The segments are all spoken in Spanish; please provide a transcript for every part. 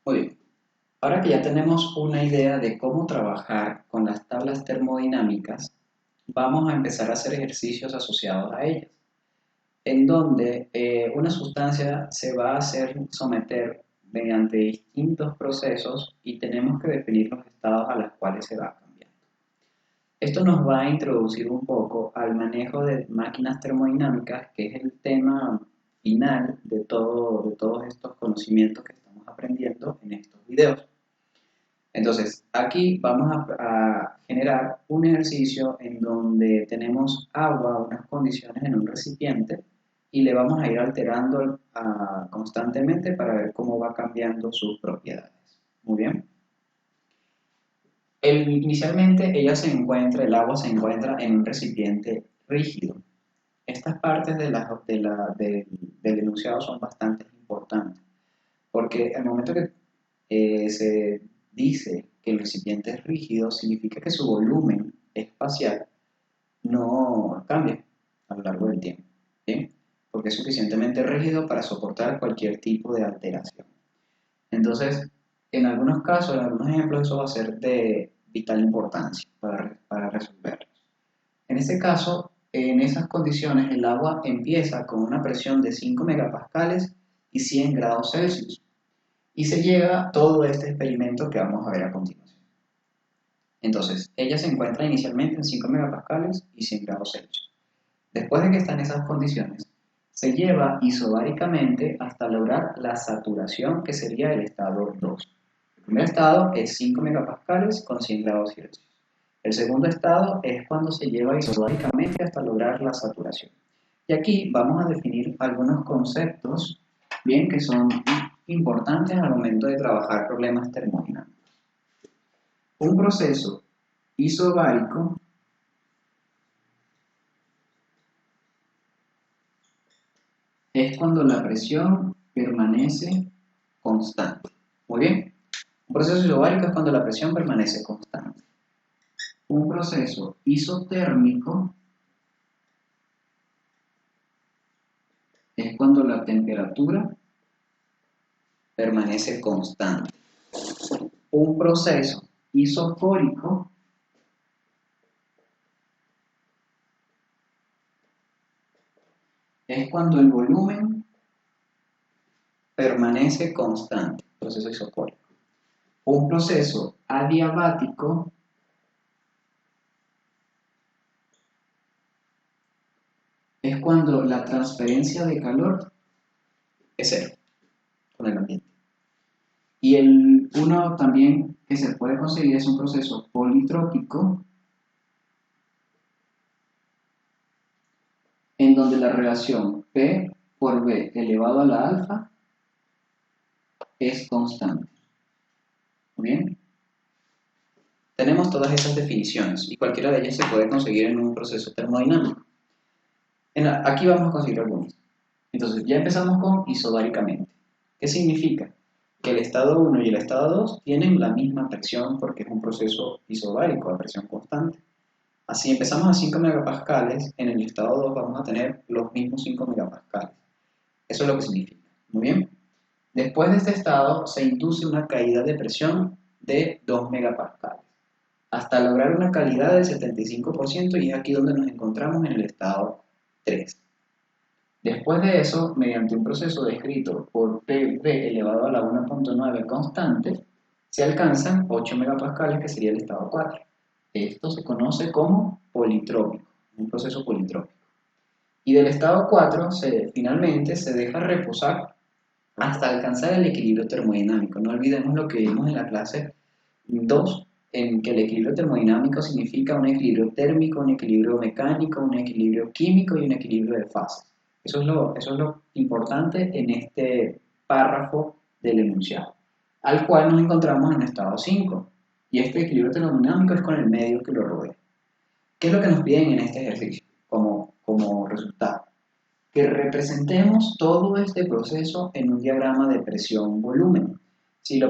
Muy bien, ahora que ya tenemos una idea de cómo trabajar con las tablas termodinámicas, vamos a empezar a hacer ejercicios asociados a ellas, en donde una sustancia se va a hacer someter mediante distintos procesos y tenemos que definir los estados a los cuales se va a cambiar. Esto nos va a introducir un poco al manejo de máquinas termodinámicas, que es el tema final de todos estos conocimientos que estamos aprendiendo en estos videos. Entonces, aquí vamos a generar un ejercicio en donde tenemos agua, unas condiciones en un recipiente y le vamos a ir alterando constantemente para ver cómo va cambiando sus propiedades. Muy bien. Inicialmente el agua se encuentra en un recipiente rígido. Estas partes del enunciado son bastante importantes, porque al momento que se dice que el recipiente es rígido, significa que su volumen espacial no cambia a lo largo del tiempo, ¿sí? Porque es suficientemente rígido para soportar cualquier tipo de alteración. Entonces, en algunos casos, en algunos ejemplos, eso va a ser de vital importancia para resolverlos. En este caso, en esas condiciones, el agua empieza con una presión de 5 megapascales y 100 grados Celsius. Y se llega a todo este experimento que vamos a ver a continuación. Entonces, ella se encuentra inicialmente en 5 megapascales y 100 grados Celsius. Después de que están en esas condiciones, se lleva isobáricamente hasta lograr la saturación, que sería el estado 2. El primer estado es 5 megapascales con 100 grados Celsius. El segundo estado es cuando se lleva isobáricamente hasta lograr la saturación. Y aquí vamos a definir algunos conceptos, bien, que son importantes al momento de trabajar problemas termodinámicos. Un proceso isobárico es cuando la presión permanece constante. Muy bien. Un proceso isobárico es cuando la presión permanece constante. Un proceso isotérmico es cuando la temperatura permanece constante. Un proceso isofórico es cuando el volumen permanece constante, proceso isofórico. Un proceso adiabático es cuando la transferencia de calor es cero con el ambiente. Y uno también que se puede conseguir es un proceso politrópico, en donde la relación P por B elevado a la alfa es constante. ¿Muy bien? Tenemos todas esas definiciones y cualquiera de ellas se puede conseguir en un proceso termodinámico. Aquí vamos a conseguir algunas. Entonces, ya empezamos con isobáricamente. ¿Qué significa? Que el estado 1 y el estado 2 tienen la misma presión porque es un proceso isobárico a presión constante. Así empezamos a 5 megapascales, en el estado 2 vamos a tener los mismos 5 megapascales. Eso es lo que significa. Muy bien. Después de este estado se induce una caída de presión de 2 megapascales hasta lograr una calidad del 75% y es aquí donde nos encontramos en el estado 3. Después de eso, mediante un proceso descrito por PV elevado a la 1.9 constante, se alcanzan 8 megapascales, que sería el estado 4. Esto se conoce como politrópico, un proceso politrópico. Y del estado 4 finalmente se deja reposar hasta alcanzar el equilibrio termodinámico. No olvidemos lo que vimos en la clase 2, en que el equilibrio termodinámico significa un equilibrio térmico, un equilibrio mecánico, un equilibrio químico y un equilibrio de fases. Eso es lo importante en este párrafo del enunciado, al cual nos encontramos en el estado 5. Y este equilibrio termodinámico es con el medio que lo rodea. ¿Qué es lo que nos piden en este ejercicio como resultado? Que representemos todo este proceso en un diagrama de presión-volumen. Si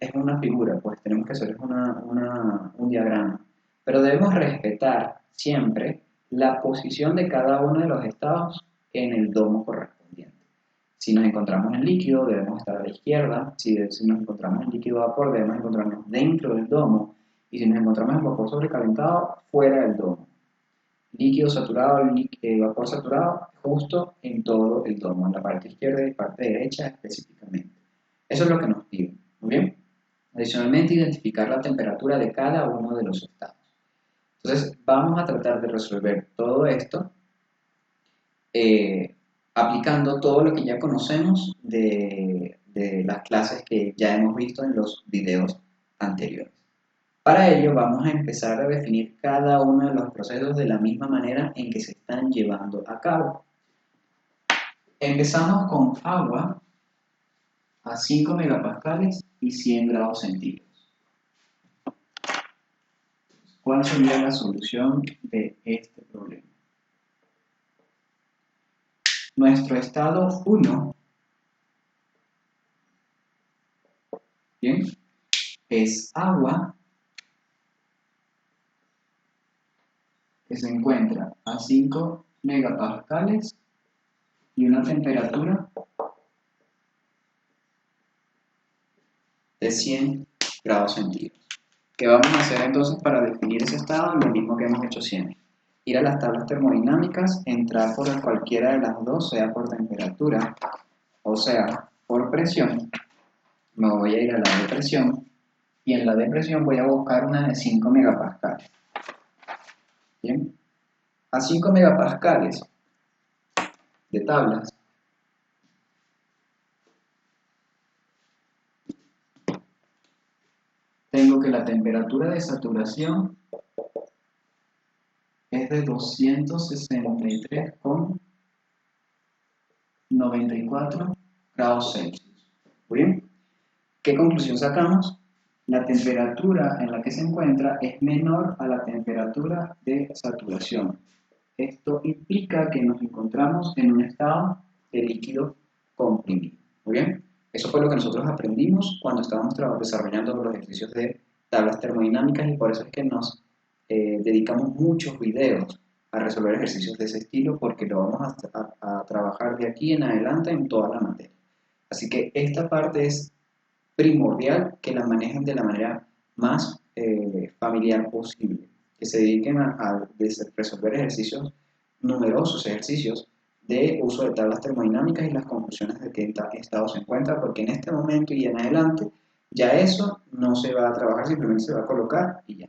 es una figura, pues tenemos que hacer un diagrama. Pero debemos respetar siempre la posición de cada uno de los estados en el domo correspondiente. Si nos encontramos en líquido, debemos estar a la izquierda. Si nos encontramos en líquido vapor, debemos encontrarnos dentro del domo. Y si nos encontramos en vapor sobrecalentado, fuera del domo. Líquido saturado, vapor saturado, justo en todo el domo, en la parte izquierda y parte derecha específicamente. Eso es lo que nos pide. Muy bien. Adicionalmente, identificar la temperatura de cada uno de los estados. Entonces, vamos a tratar de resolver todo esto aplicando todo lo que ya conocemos de las clases que ya hemos visto en los videos anteriores. Para ello vamos a empezar a definir cada uno de los procesos de la misma manera en que se están llevando a cabo. Empezamos con agua a 5 megapascales y 100 grados centígrados. ¿Cuál sería la solución de este problema? Nuestro estado 1, ¿bien?, es agua que se encuentra a 5 megapascales y una temperatura de 100 grados centígrados. ¿Qué vamos a hacer entonces para definir ese estado? Lo mismo que hemos hecho siempre. Ir a las tablas termodinámicas, entrar por cualquiera de las dos, sea por temperatura o sea por presión. Me voy a ir a la de presión y en la de presión voy a buscar una de 5 megapascales. Bien, a 5 megapascales de tablas tengo que la temperatura de saturación es de 263,94 grados Celsius. ¿Muy bien? ¿Qué conclusión sacamos? La temperatura en la que se encuentra es menor a la temperatura de saturación. Esto implica que nos encontramos en un estado de líquido comprimido. ¿Muy bien? Eso fue lo que nosotros aprendimos cuando estábamos desarrollando los ejercicios de tablas termodinámicas y por eso es que nos dedicamos muchos videos a resolver ejercicios de ese estilo porque lo vamos a trabajar de aquí en adelante en toda la materia. Así que esta parte es primordial que la manejen de la manera más familiar posible, que se dediquen a resolver ejercicios, numerosos ejercicios de uso de tablas termodinámicas y las conclusiones de qué estado se encuentra, porque en este momento y en adelante ya eso no se va a trabajar, simplemente se va a colocar y ya.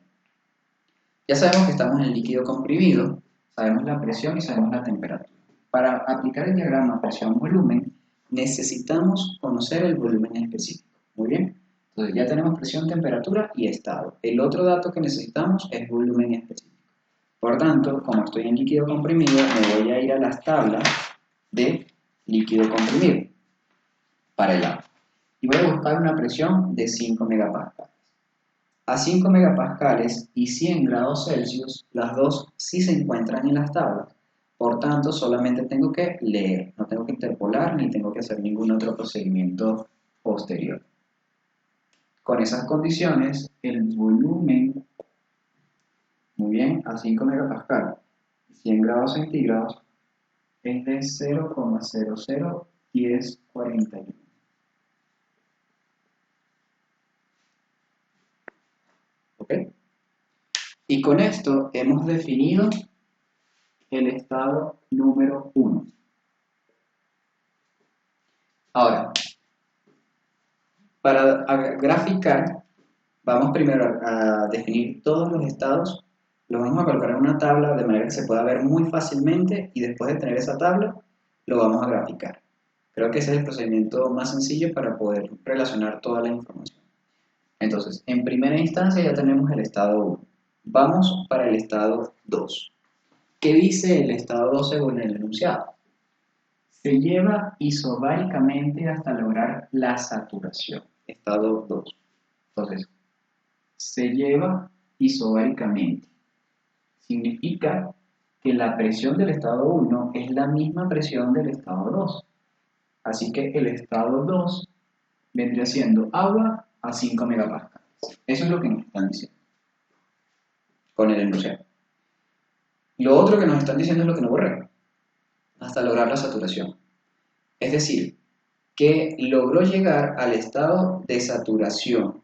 Ya sabemos que estamos en líquido comprimido, sabemos la presión y sabemos la temperatura. Para aplicar el diagrama presión-volumen necesitamos conocer el volumen específico. Muy bien, entonces ya tenemos presión, temperatura y estado. El otro dato que necesitamos es volumen específico. Por tanto, como estoy en líquido comprimido, me voy a ir a las tablas de líquido comprimido para el agua. Y voy a buscar una presión de 5 megapascales. A 5 megapascales y 100 grados Celsius, las dos sí se encuentran en las tablas. Por tanto, solamente tengo que leer, no tengo que interpolar ni tengo que hacer ningún otro procedimiento posterior. Con esas condiciones, el volumen, muy bien, a 5 megapascales y 100 grados centígrados es de 0,001041. ¿Ok? Y con esto hemos definido el estado número 1. Ahora, para graficar, vamos primero a definir todos los estados, los vamos a colocar en una tabla de manera que se pueda ver muy fácilmente y después de tener esa tabla, lo vamos a graficar. Creo que ese es el procedimiento más sencillo para poder relacionar toda la información. Entonces, en primera instancia ya tenemos el estado 1. Vamos para el estado 2. ¿Qué dice el estado 2 según el enunciado? Se lleva isobáricamente hasta lograr la saturación. Estado 2. Entonces, se lleva isobáricamente. Significa que la presión del estado 1 es la misma presión del estado 2. Así que el estado 2 vendría siendo agua a 5 megapascales. Eso es lo que nos están diciendo con el enunciado. Lo otro que nos están diciendo es lo que no borré, hasta lograr la saturación. Es decir, que logró llegar al estado de saturación.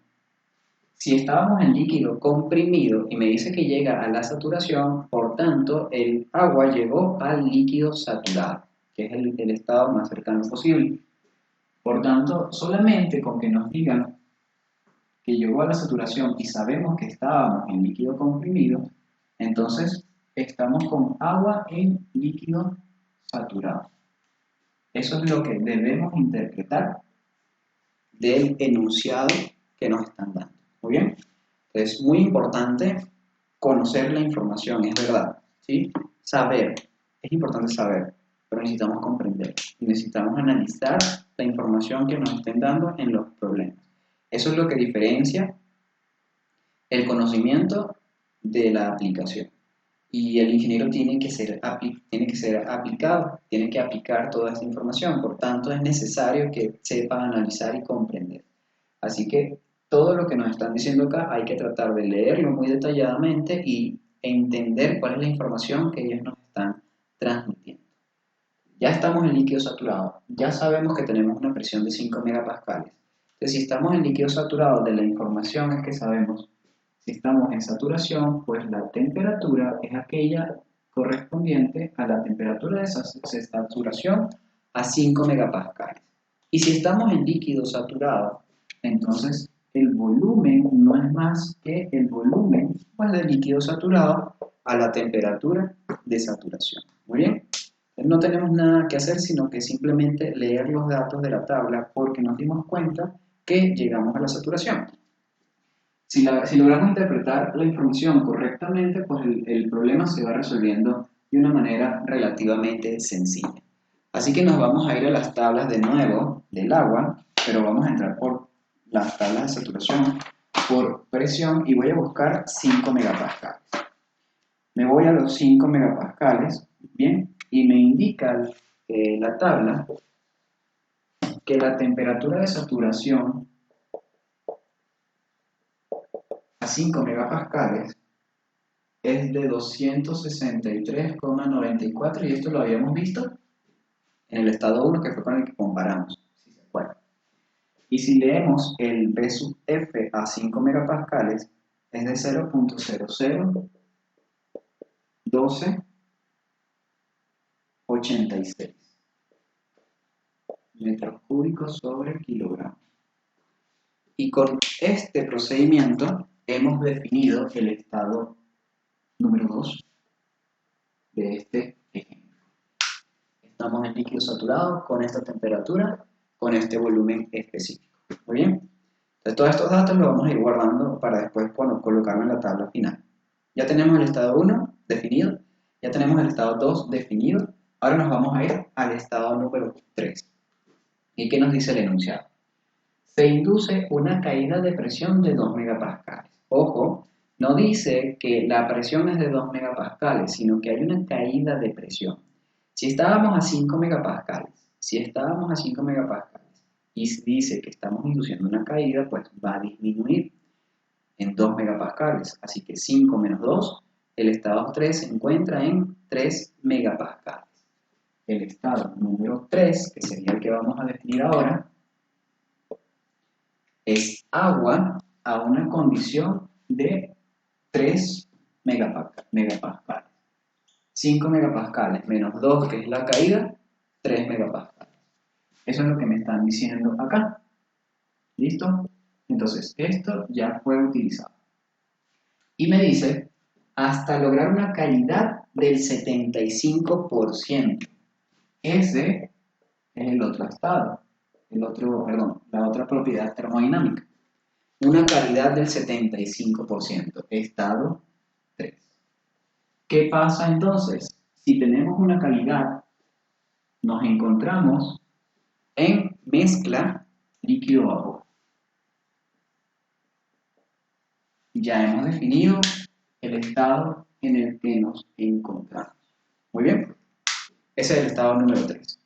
Si estábamos en líquido comprimido y me dice que llega a la saturación, por tanto, el agua llegó al líquido saturado, que es el estado más cercano posible. Por tanto, solamente con que nos digan que llegó a la saturación y sabemos que estábamos en líquido comprimido, entonces estamos con agua en líquido saturado. Eso es lo que debemos interpretar del enunciado que nos están dando. Muy bien. Es muy importante conocer la información, es verdad, ¿sí? Saber, es importante saber, pero necesitamos comprender y necesitamos analizar la información que nos estén dando en los problemas. Eso es lo que diferencia el conocimiento de la aplicación. Y el ingeniero tiene que ser aplicado, tiene que aplicar toda esta información, por tanto es necesario que sepa analizar y comprender. Así que todo lo que nos están diciendo acá hay que tratar de leerlo muy detalladamente y entender cuál es la información que ellos nos están transmitiendo. Ya estamos en líquido saturado, ya sabemos que tenemos una presión de 5 megapascales. Entonces, si estamos en líquido saturado, de la información es que sabemos, si estamos en saturación, pues la temperatura es aquella correspondiente a la temperatura de saturación a 5 megapascales. Y si estamos en líquido saturado, entonces el volumen no es más que el volumen pues, del líquido saturado a la temperatura de saturación. Muy bien. No tenemos nada que hacer sino que simplemente leer los datos de la tabla porque nos dimos cuenta que llegamos a la saturación. Si logramos interpretar la información correctamente, pues el problema se va resolviendo de una manera relativamente sencilla. Así que nos vamos a ir a las tablas de nuevo del agua, pero vamos a entrar por las tablas de saturación por presión y voy a buscar 5 megapascales. Me voy a los 5 megapascales, ¿bien? Y me indica la tabla que la temperatura de saturación a 5 megapascales es de 263,94 y esto lo habíamos visto en el estado 1 que fue con el que comparamos, si se acuerdan. Y si leemos el B sub F a 5 megapascales es de 0.001286 metros cúbicos sobre kilogramo. Y con este procedimiento hemos definido el estado número 2 de este ejemplo. Estamos en líquido saturado con esta temperatura, con este volumen específico. Muy bien. Entonces todos estos datos los vamos a ir guardando para después colocarlo en la tabla final. Ya tenemos el estado 1 definido, ya tenemos el estado 2 definido. Ahora nos vamos a ir al estado número 3. ¿Y qué nos dice el enunciado? Se induce una caída de presión de 2 megapascales. Ojo, no dice que la presión es de 2 megapascales, sino que hay una caída de presión. Si estábamos a 5 megapascales, y dice que estamos induciendo una caída, pues va a disminuir en 2 megapascales. Así que 5 menos 2, el estado 3 se encuentra en 3 megapascales. El estado número 3, que sería el que vamos a definir ahora, es agua a una condición de 3 megapascales. 5 megapascales menos 2, que es la caída, 3 megapascales. Eso es lo que me están diciendo acá. ¿Listo? Entonces, esto ya fue utilizado. Y me dice, hasta lograr una calidad del 75%. Ese es el otro estado. La otra propiedad termodinámica. Una calidad del 75%, estado 3. ¿Qué pasa entonces? Si tenemos una calidad, nos encontramos en mezcla líquido-vapor. Ya hemos definido el estado en el que nos encontramos. Muy bien, ese es el estado número 3.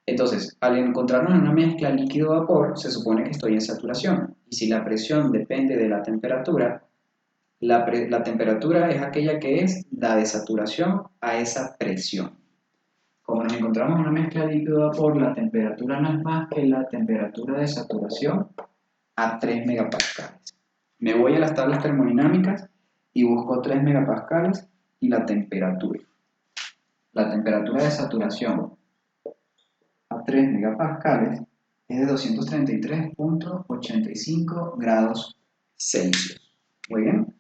Entonces, al encontrarnos en una mezcla líquido-vapor, se supone que estoy en saturación. Y si la presión depende de la temperatura, la temperatura es aquella que es la de saturación a esa presión. Como nos encontramos en una mezcla líquido-vapor, la temperatura no es más que la temperatura de saturación a 3 megapascales. Me voy a las tablas termodinámicas y busco 3 megapascales y la temperatura. La temperatura de saturación a 3 megapascales es de 233.85 grados Celsius. Muy bien.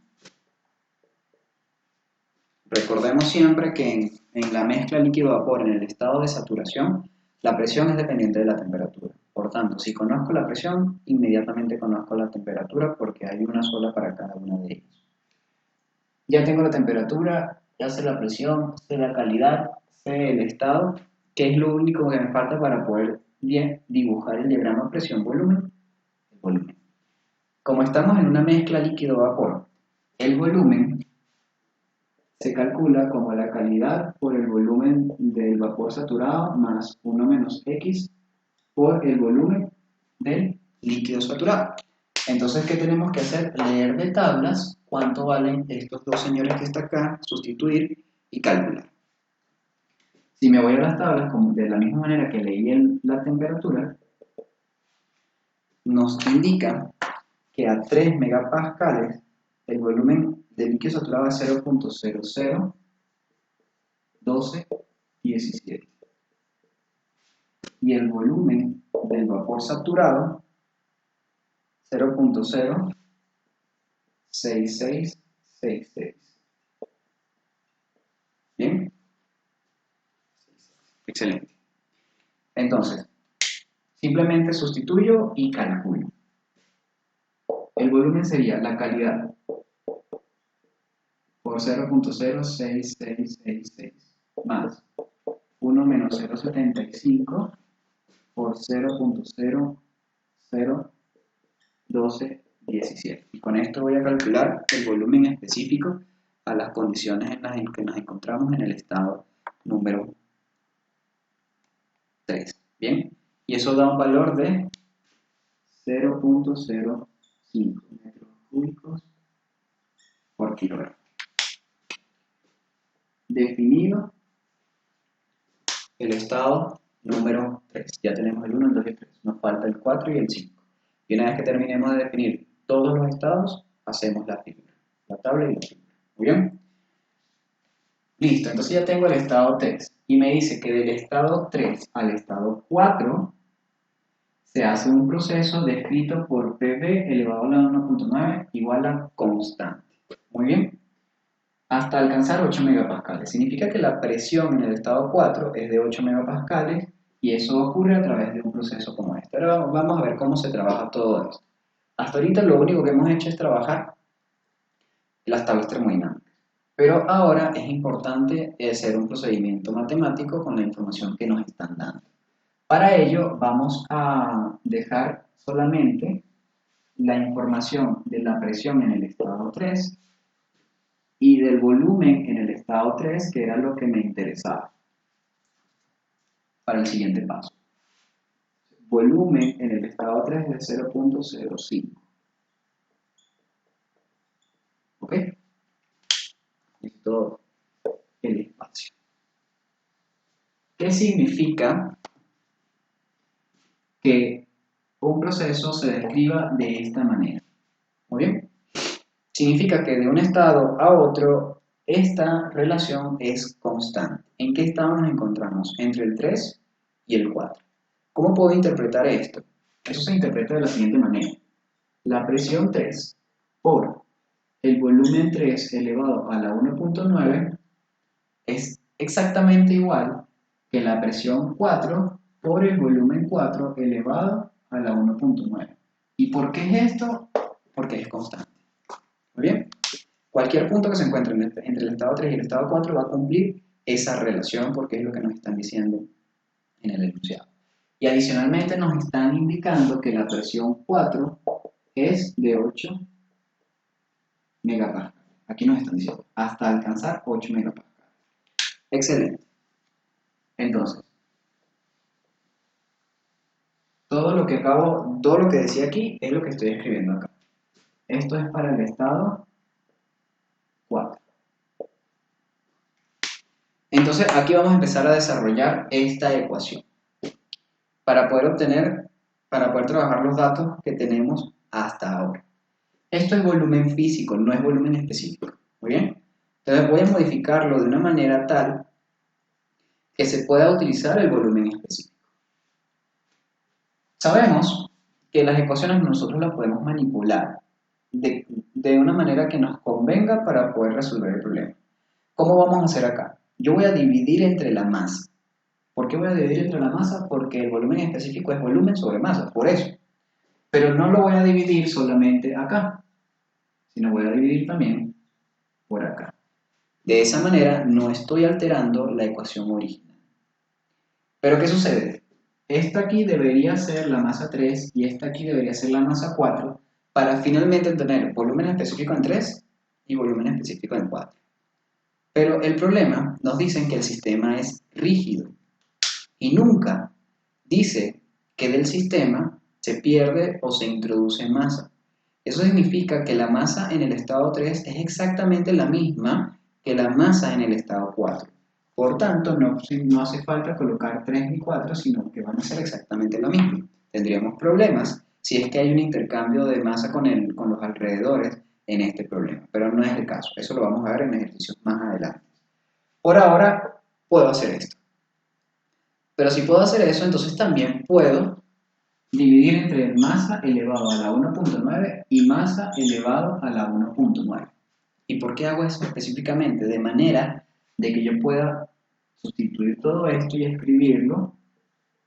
Recordemos siempre que en la mezcla líquido-vapor, en el estado de saturación, la presión es dependiente de la temperatura. Por tanto, si conozco la presión, inmediatamente conozco la temperatura porque hay una sola para cada una de ellas. Ya tengo la temperatura, ya sé la presión, sé la calidad, sé el estado, que es lo único que me falta para poder dibujar el diagrama presión-volumen. El volumen. Como estamos en una mezcla líquido-vapor, el volumen se calcula como la calidad por el volumen del vapor saturado más 1 menos X por el volumen del líquido saturado. Entonces, ¿qué tenemos que hacer? Leer de tablas cuánto valen estos dos señores que está acá, sustituir y calcular. Si me voy a las tablas, como de la misma manera que leí la temperatura, nos indica que a 3 megapascales el volumen del líquido saturado es 0.001217 y el volumen del vapor saturado 0.06666. ¿Bien? Excelente. Entonces, simplemente sustituyo y calculo. El volumen sería la calidad por 0.06666 más 1 menos 0.75 por 0.001217. Y con esto voy a calcular el volumen específico a las condiciones en las que nos encontramos en el estado número 3. Bien, y eso da un valor de 0.05 metros cúbicos por kilogramo. Definido el estado número 3. Ya tenemos el 1, el 2 y el 3. Nos falta el 4 y el 5. Y una vez que terminemos de definir todos los estados, hacemos la figura, la tabla y la figura. ¿Muy bien? Listo, entonces ya tengo el estado 3. Y me dice que del estado 3 al estado 4 se hace un proceso descrito por PV elevado a la 1.9 igual a constante. Muy bien. Hasta alcanzar 8 megapascales. Significa que la presión en el estado 4 es de 8 megapascales y eso ocurre a través de un proceso como este. Ahora vamos a ver cómo se trabaja todo esto. Hasta ahorita lo único que hemos hecho es trabajar las tablas termodinámicas. Pero ahora es importante hacer un procedimiento matemático con la información que nos están dando. Para ello vamos a dejar solamente la información de la presión en el estado 3 y del volumen en el estado 3, que era lo que me interesaba para el siguiente paso. Volumen en el estado 3 es de 0.05. ¿Ok? Esto el espacio. ¿Qué significa que un proceso se describa de esta manera? Muy bien. Significa que de un estado a otro, esta relación es constante. ¿En qué estado nos encontramos? Entre el 3 y el 4. ¿Cómo puedo interpretar esto? Eso se interpreta de la siguiente manera. La presión 3 por el volumen 3 elevado a la 1.9 es exactamente igual que la presión 4 por el volumen 4 elevado a la 1.9. ¿Y por qué es esto? Porque es constante. Muy bien. Cualquier punto que se encuentre entre el estado 3 y el estado 4 va a cumplir esa relación porque es lo que nos están diciendo en el enunciado. Y adicionalmente nos están indicando que la presión 4 es de 8 megapascales. Aquí nos están diciendo hasta alcanzar 8 megapascales. Excelente. Entonces, todo lo que decía aquí es lo que estoy escribiendo acá. Esto es para el estado 4. Entonces aquí vamos a empezar a desarrollar esta ecuación para poder trabajar los datos que tenemos hasta ahora. Esto es volumen físico, no es volumen específico. Muy bien. Entonces voy a modificarlo de una manera tal que se pueda utilizar el volumen específico. Sabemos que las ecuaciones nosotros las podemos manipular de una manera que nos convenga para poder resolver el problema. ¿Cómo vamos a hacer acá? Yo voy a dividir entre la masa. ¿Por qué voy a dividir entre la masa? Porque el volumen específico es volumen sobre masa, por eso. Pero no lo voy a dividir solamente acá, sino voy a dividir también por acá. De esa manera no estoy alterando la ecuación original. ¿Pero qué sucede? Esta aquí debería ser la masa 3 y esta aquí debería ser la masa 4 para finalmente tener volumen específico en 3 y volumen específico en 4. Pero el problema nos dicen que el sistema es rígido y nunca dice que del sistema se pierde o se introduce masa. Eso significa que la masa en el estado 3 es exactamente la misma que la masa en el estado 4. Por tanto, no hace falta colocar 3 ni 4, sino que van a ser exactamente lo mismo. Tendríamos problemas si es que hay un intercambio de masa con los alrededores en este problema, pero no es el caso. Eso lo vamos a ver en ejercicios más adelante. Por ahora, puedo hacer esto. Pero si puedo hacer eso, entonces también puedo dividir entre masa elevado a la 1.9 y masa elevado a la 1.9. ¿Y por qué hago eso específicamente? De manera de que yo pueda sustituir todo esto y escribirlo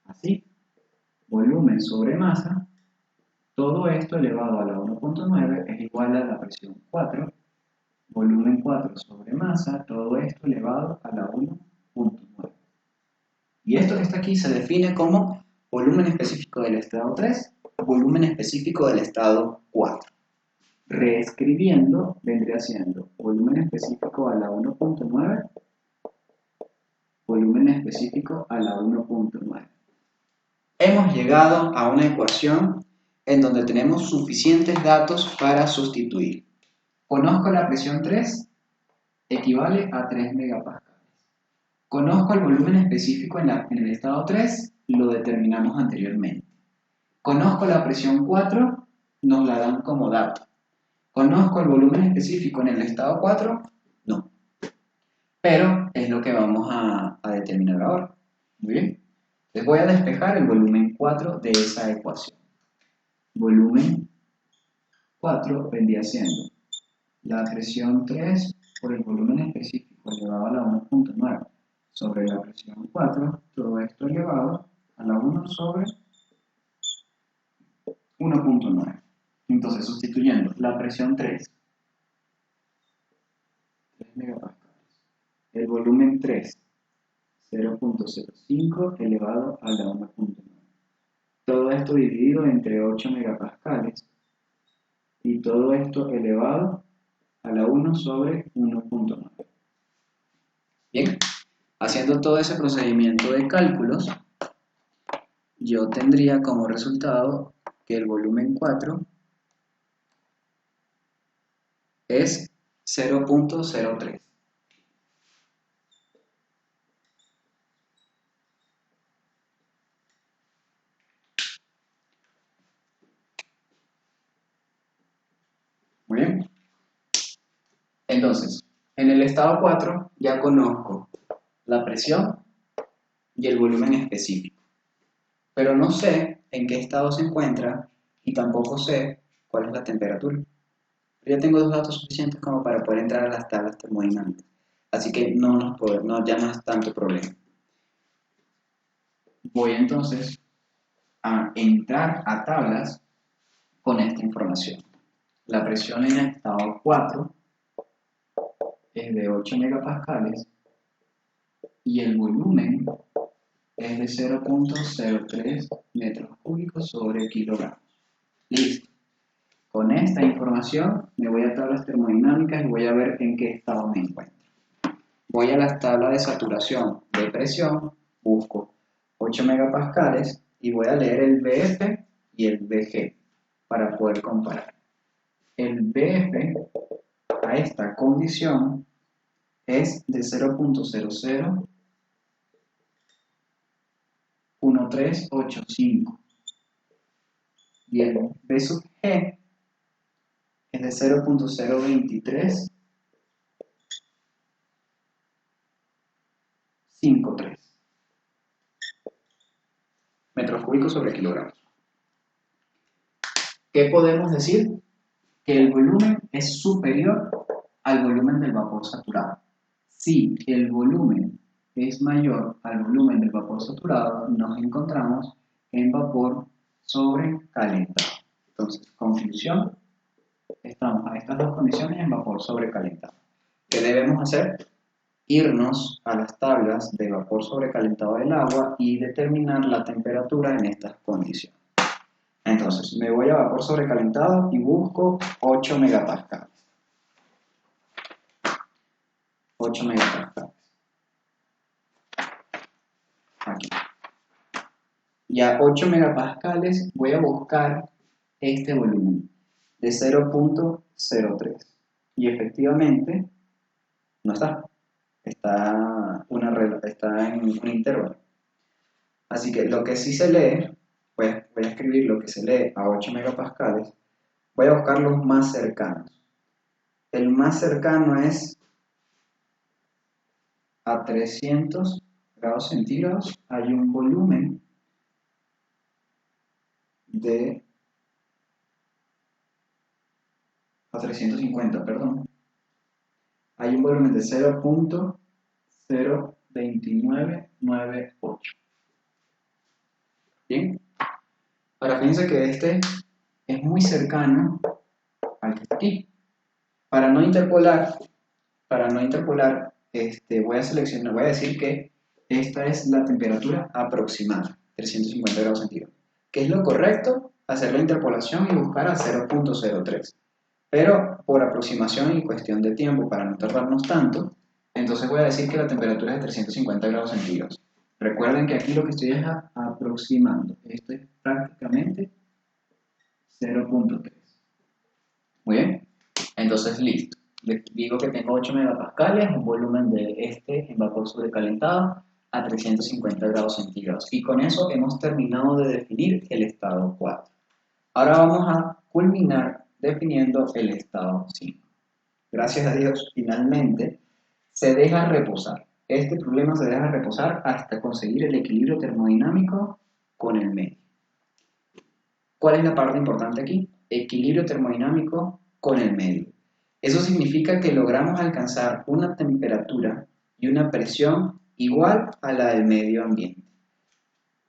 así. Volumen sobre masa, todo esto elevado a la 1.9 es igual a la presión 4. Volumen 4 sobre masa, todo esto elevado a la 1.9. Y esto que está aquí se define como volumen específico del estado 3, volumen específico del estado 4. Reescribiendo vendría siendo volumen específico a la 1.9, volumen específico a la 1.9. Hemos llegado a una ecuación en donde tenemos suficientes datos para sustituir. Conozco la presión 3, equivale a 3 megapascales. Conozco el volumen específico en el estado 3, lo determinamos anteriormente. Conozco la presión 4, nos la dan como dato. ¿Conozco el volumen específico en el estado 4? No. Pero es lo que vamos a determinar ahora. Muy bien. Les voy a despejar el volumen 4 de esa ecuación. Volumen 4 vendría siendo la presión 3 por el volumen específico elevado a la 1.9 sobre la presión 4, todo esto elevado a la 1 sobre 1.9. Entonces, sustituyendo la presión 3 megapascales, el volumen 3, 0.05 elevado a la 1.9. Todo esto dividido entre 8 megapascales y todo esto elevado a la 1 sobre 1.9. Bien, haciendo todo ese procedimiento de cálculos, yo tendría como resultado que el volumen 4 es 0.03. Muy bien. Entonces, en el estado 4 ya conozco la presión y el volumen específico, pero no sé en qué estado se encuentra y tampoco sé cuál es la temperatura. Pero ya tengo dos datos suficientes como para poder entrar a las tablas termodinámicas, así que ya no es tanto problema. Voy entonces a entrar a tablas con esta información. La presión en el estado 4 es de 8 megapascales y el volumen es de 0.03 metros cúbicos sobre kilogramos. Listo. Con esta información me voy a tablas termodinámicas y voy a ver en qué estado me encuentro. Voy a la tabla de saturación de presión, busco 8 megapascales y voy a leer el BF y el BG para poder comparar. El BF a esta condición es de 0.001385. Bien, B sub G es de 0.02353 metros cúbicos sobre kilogramos. ¿Qué podemos decir? Que el volumen es superior al volumen del vapor saturado. Si el volumen es mayor al volumen del vapor saturado, nos encontramos en vapor sobrecalentado. Entonces, conclusión, estamos a estas dos condiciones en vapor sobrecalentado. ¿Qué debemos hacer? Irnos a las tablas de vapor sobrecalentado del agua y determinar la temperatura en estas condiciones. Entonces, me voy a vapor sobrecalentado y busco 8 megapascales. 8 megapascales. Aquí. Y a 8 megapascales voy a buscar este volumen de 0.03. Y efectivamente, no está. Está en un intervalo. Así que lo que sí se lee, voy a escribir lo que se lee a 8 megapascales, voy a buscar los más cercanos. El más cercano es a 300 grados centígrados, hay un volumen de... a 350, perdón. Hay un volumen de 0.02998. Bien. Ahora fíjense que este es muy cercano al que está aquí. Para no interpolar, voy a decir que esta es la temperatura aproximada, 350 grados centígrados. ¿Qué es lo correcto? Hacer la interpolación y buscar a 0.03. Pero por aproximación y cuestión de tiempo, para no tardarnos tanto, entonces voy a decir que la temperatura es de 350 grados centígrados. Recuerden que aquí lo que estoy es aproximando. Esto es prácticamente 0.3. Muy bien. Entonces, listo. Les digo que tengo 8 megapascales, un volumen de en vapor sobrecalentado a 350 grados centígrados. Y con eso hemos terminado de definir el estado 4. Ahora vamos a culminar definiendo el estado 5. Gracias a Dios, finalmente se deja reposar. Este problema se deja reposar hasta conseguir el equilibrio termodinámico con el medio. ¿Cuál es la parte importante aquí? Equilibrio termodinámico con el medio. Eso significa que logramos alcanzar una temperatura y una presión igual a la del medio ambiente.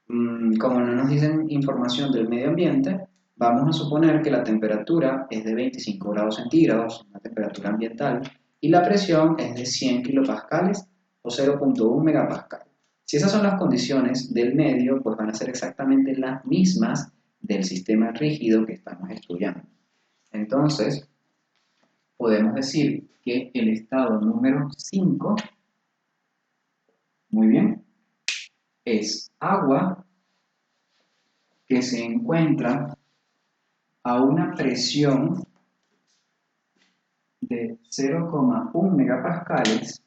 Como no nos dicen información del medio ambiente, vamos a suponer que la temperatura es de 25 grados centígrados, una temperatura ambiental, y la presión es de 100 kilopascales o 0.1 megapascal. Si esas son las condiciones del medio, pues van a ser exactamente las mismas del sistema rígido que estamos estudiando. Entonces, podemos decir que el estado número 5, muy bien, es agua que se encuentra a una presión de 0,1 megapascales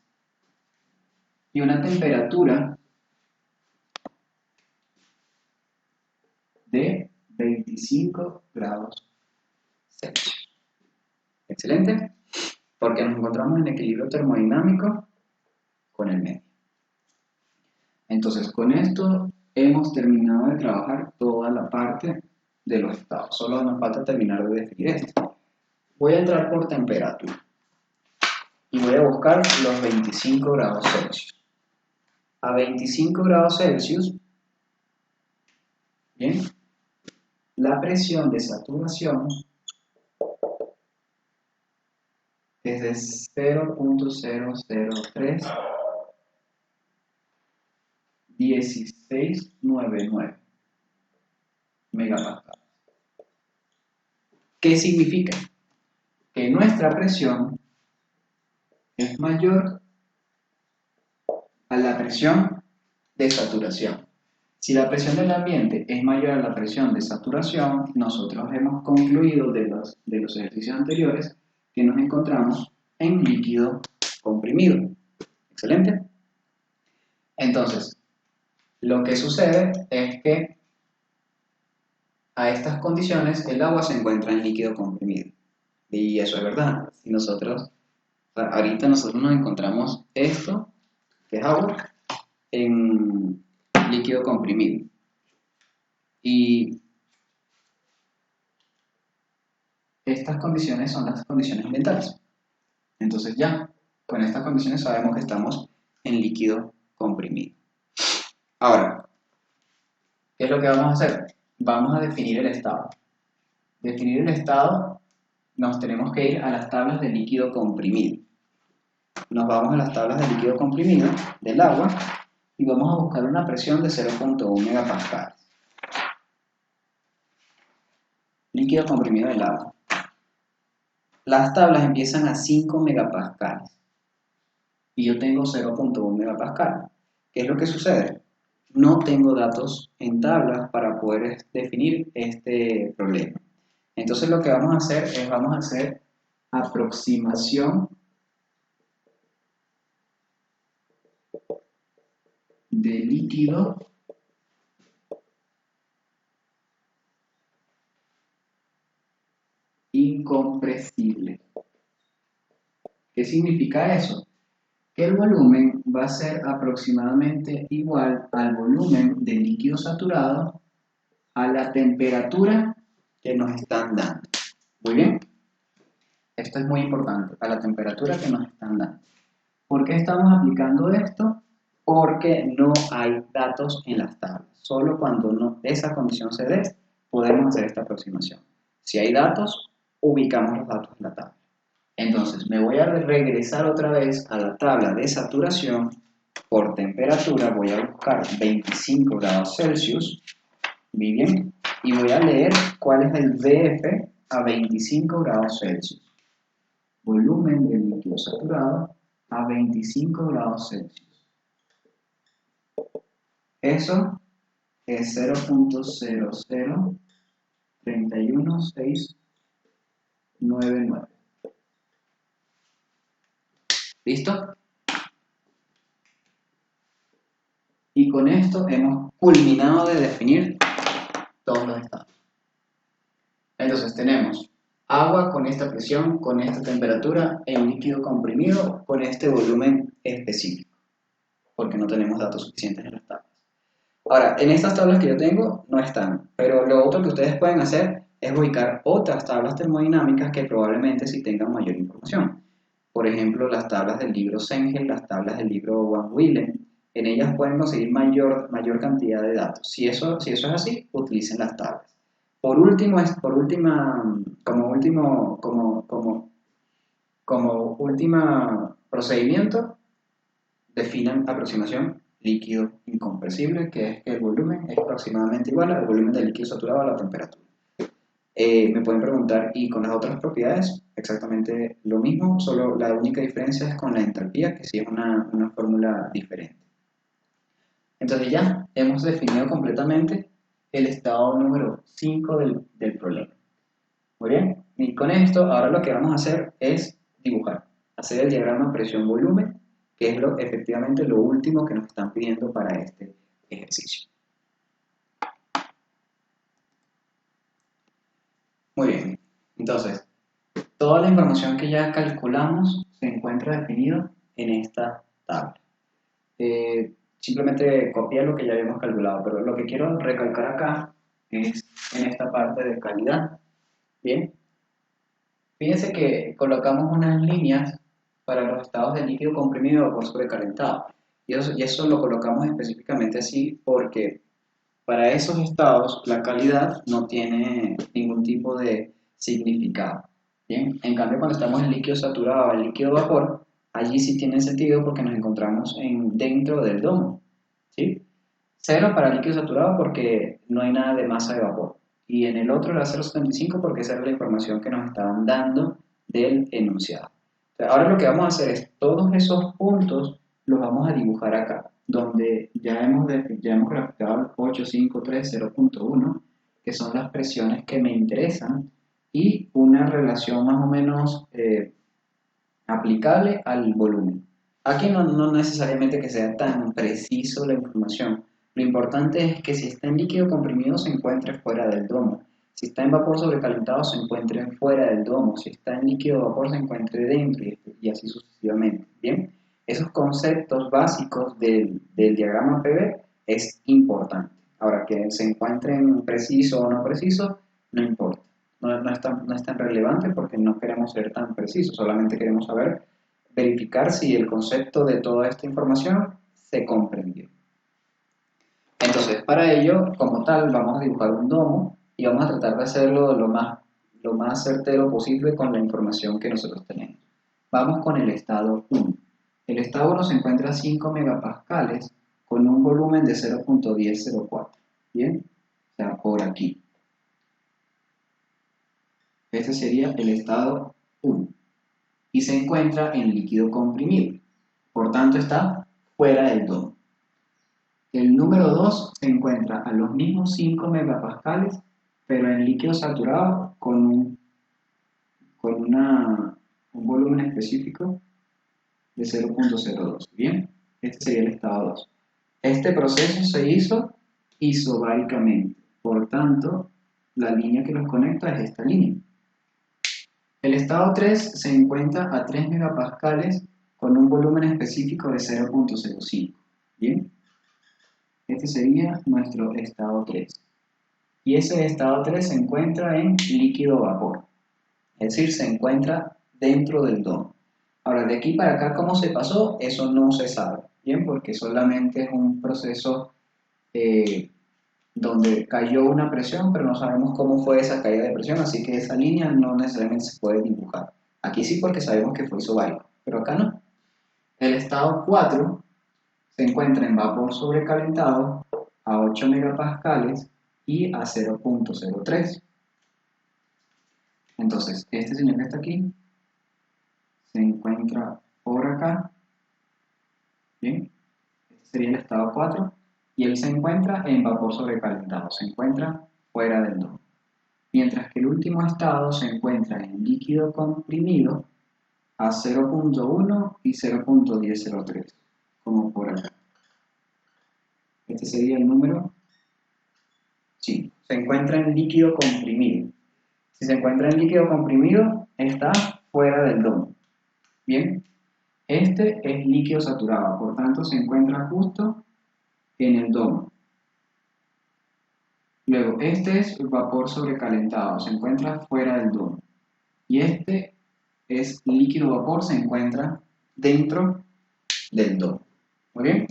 y una temperatura de 25 grados Celsius. Excelente, porque nos encontramos en equilibrio termodinámico con el medio. Entonces, con esto hemos terminado de trabajar toda la parte de los estados. Solo nos falta terminar de definir esto. Voy a entrar por temperatura y voy a buscar los 25 grados Celsius. A 25 grados Celsius, bien, la presión de saturación es de 0.0031699 megapascales. ¿Qué significa? Que nuestra presión es mayor a la presión de saturación. Si la presión del ambiente es mayor a la presión de saturación, nosotros hemos concluido de los ejercicios anteriores que nos encontramos en líquido comprimido. Excelente. Entonces, lo que sucede es que a estas condiciones el agua se encuentra en líquido comprimido. Y eso es verdad. Si nosotros, ahorita nosotros nos encontramos esto, que es agua, en líquido comprimido. Y estas condiciones son las condiciones ambientales. Entonces ya, con estas condiciones sabemos que estamos en líquido comprimido. Ahora, ¿qué es lo que vamos a hacer? Vamos a definir el estado. Definir el estado, nos tenemos que ir a las tablas de líquido comprimido. Nos vamos a las tablas de líquido comprimido del agua y vamos a buscar una presión de 0.1 megapascales. Líquido comprimido del agua. Las tablas empiezan a 5 megapascales y yo tengo 0.1 megapascal. ¿Qué es lo que sucede? No tengo datos en tablas para poder definir este problema. Entonces lo que vamos a hacer es aproximación de líquido incompresible. ¿Qué significa eso? Que el volumen va a ser aproximadamente igual al volumen del líquido saturado a la temperatura que nos están dando. Muy bien. Esto es muy importante, a la temperatura que nos están dando. ¿Por qué estamos aplicando esto? Porque no hay datos en las tablas. Solo cuando esa condición se dé, podemos hacer esta aproximación. Si hay datos, ubicamos los datos en la tabla. Entonces, me voy a regresar otra vez a la tabla de saturación. Por temperatura voy a buscar 25 grados Celsius. Muy bien. Y voy a leer cuál es el VF a 25 grados Celsius. Volumen del líquido saturado a 25 grados Celsius. Eso es 0.0031699. ¿Listo? Y con esto hemos culminado de definir todos los estados. Entonces tenemos agua con esta presión, con esta temperatura, en líquido comprimido, con este volumen específico, porque no tenemos datos suficientes en las tablas. Ahora, en estas tablas que yo tengo no están, pero lo otro que ustedes pueden hacer es ubicar otras tablas termodinámicas que probablemente sí tengan mayor información. Por ejemplo, las tablas del libro Sengel, las tablas del libro Van Willen. En ellas pueden conseguir mayor cantidad de datos. Si eso es así, utilicen las tablas. Como último procedimiento, definan aproximación líquido incompresible, que es que el volumen es aproximadamente igual al volumen del líquido saturado a la temperatura. Me pueden preguntar, ¿y con las otras propiedades? Exactamente lo mismo, solo la única diferencia es con la entalpía, que sí es una fórmula diferente. Entonces ya hemos definido completamente el estado número 5 del problema. Muy bien, y con esto ahora lo que vamos a hacer es dibujar, hacer el diagrama presión-volumen, que es efectivamente lo último que nos están pidiendo para este ejercicio. Muy bien, entonces, toda la información que ya calculamos se encuentra definida en esta tabla. Simplemente copiar lo que ya habíamos calculado, pero lo que quiero recalcar acá es en esta parte de calidad. Bien, fíjense que colocamos unas líneas para los estados de líquido comprimido y vapor sobrecalentado. Y eso lo colocamos específicamente así porque para esos estados la calidad no tiene ningún tipo de significado. Bien, en cambio cuando estamos en líquido saturado o en líquido vapor, allí sí tiene sentido porque nos encontramos dentro del domo. ¿Sí? 0 para líquido saturado porque no hay nada de masa de vapor. Y en el otro era 0,75 porque esa era la información que nos estaban dando del enunciado. Ahora lo que vamos a hacer es todos esos puntos los vamos a dibujar acá, donde ya hemos graficado el 8530.1, que son las presiones que me interesan, y una relación más o menos aplicable al volumen. Aquí no necesariamente que sea tan preciso la información. Lo importante es que si está en líquido comprimido se encuentre fuera del domo. Si está en vapor sobrecalentado se encuentre fuera del domo. Si está en líquido vapor se encuentre dentro y así sucesivamente. Bien, esos conceptos básicos del diagrama PV es importante. Ahora, que se encuentren preciso o no preciso, no importa. No es tan relevante porque no queremos ser tan precisos, solamente queremos saber verificar si el concepto de toda esta información se comprendió. Entonces, para ello, como tal, vamos a dibujar un domo y vamos a tratar de hacerlo lo más certero posible con la información que nosotros tenemos. Vamos con el estado 1. El estado 1 se encuentra a 5 megapascales con un volumen de 0.1004. ¿Bien? O sea, por aquí. Este sería el estado 1. Y se encuentra en líquido comprimido. Por tanto, está fuera del domo. El número 2 se encuentra a los mismos 5 megapascales, pero en líquido saturado con un volumen específico de 0.02. Bien, este sería el estado 2. Este proceso se hizo isobáricamente, por tanto, la línea que los conecta es esta línea. El estado 3 se encuentra a 3 megapascales con un volumen específico de 0.05. Bien, este sería nuestro estado 3. Y ese estado 3 se encuentra en líquido vapor, es decir, se encuentra dentro del domo. Ahora, de aquí para acá, ¿cómo se pasó? Eso no se sabe, ¿bien? Porque solamente es un proceso donde cayó una presión, pero no sabemos cómo fue esa caída de presión, así que esa línea no necesariamente se puede dibujar. Aquí sí porque sabemos que fue isobárico, pero acá no. El estado 4 se encuentra en vapor sobrecalentado a 8 megapascales y a 0.03. Entonces, este señor que está aquí se encuentra por acá, ¿bien? Este sería el estado 4 y él se encuentra en vapor sobrecalentado, se encuentra fuera del domo. Mientras que el último estado se encuentra en líquido comprimido a 0.1 y 0.1003, como por acá. Este sería el número 5. Se encuentra en líquido comprimido. Si se encuentra en líquido comprimido, está fuera del domo. Bien, este es líquido saturado, por tanto se encuentra justo en el domo. Luego, este es vapor sobrecalentado, se encuentra fuera del domo. Y este es líquido vapor, se encuentra dentro del domo. ¿Muy bien?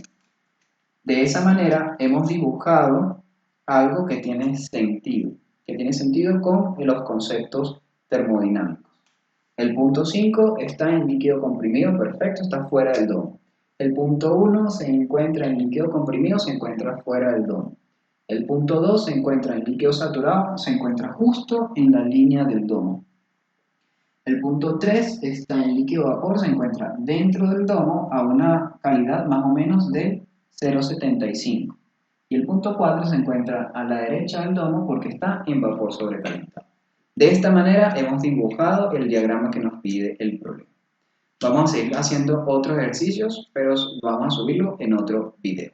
De esa manera hemos dibujado algo que tiene sentido con los conceptos termodinámicos. El punto 5 está en líquido comprimido, perfecto, está fuera del domo. El punto 1 se encuentra en líquido comprimido, se encuentra fuera del domo. El punto 2 se encuentra en líquido saturado, se encuentra justo en la línea del domo. El punto 3 está en líquido vapor, se encuentra dentro del domo a una calidad más o menos de 0.75. Y el punto 4 se encuentra a la derecha del domo porque está en vapor sobrecalentado. De esta manera hemos dibujado el diagrama que nos pide el problema. Vamos a seguir haciendo otros ejercicios, pero vamos a subirlo en otro video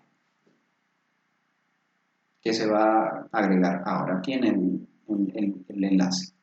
que se va a agregar ahora aquí en el enlace.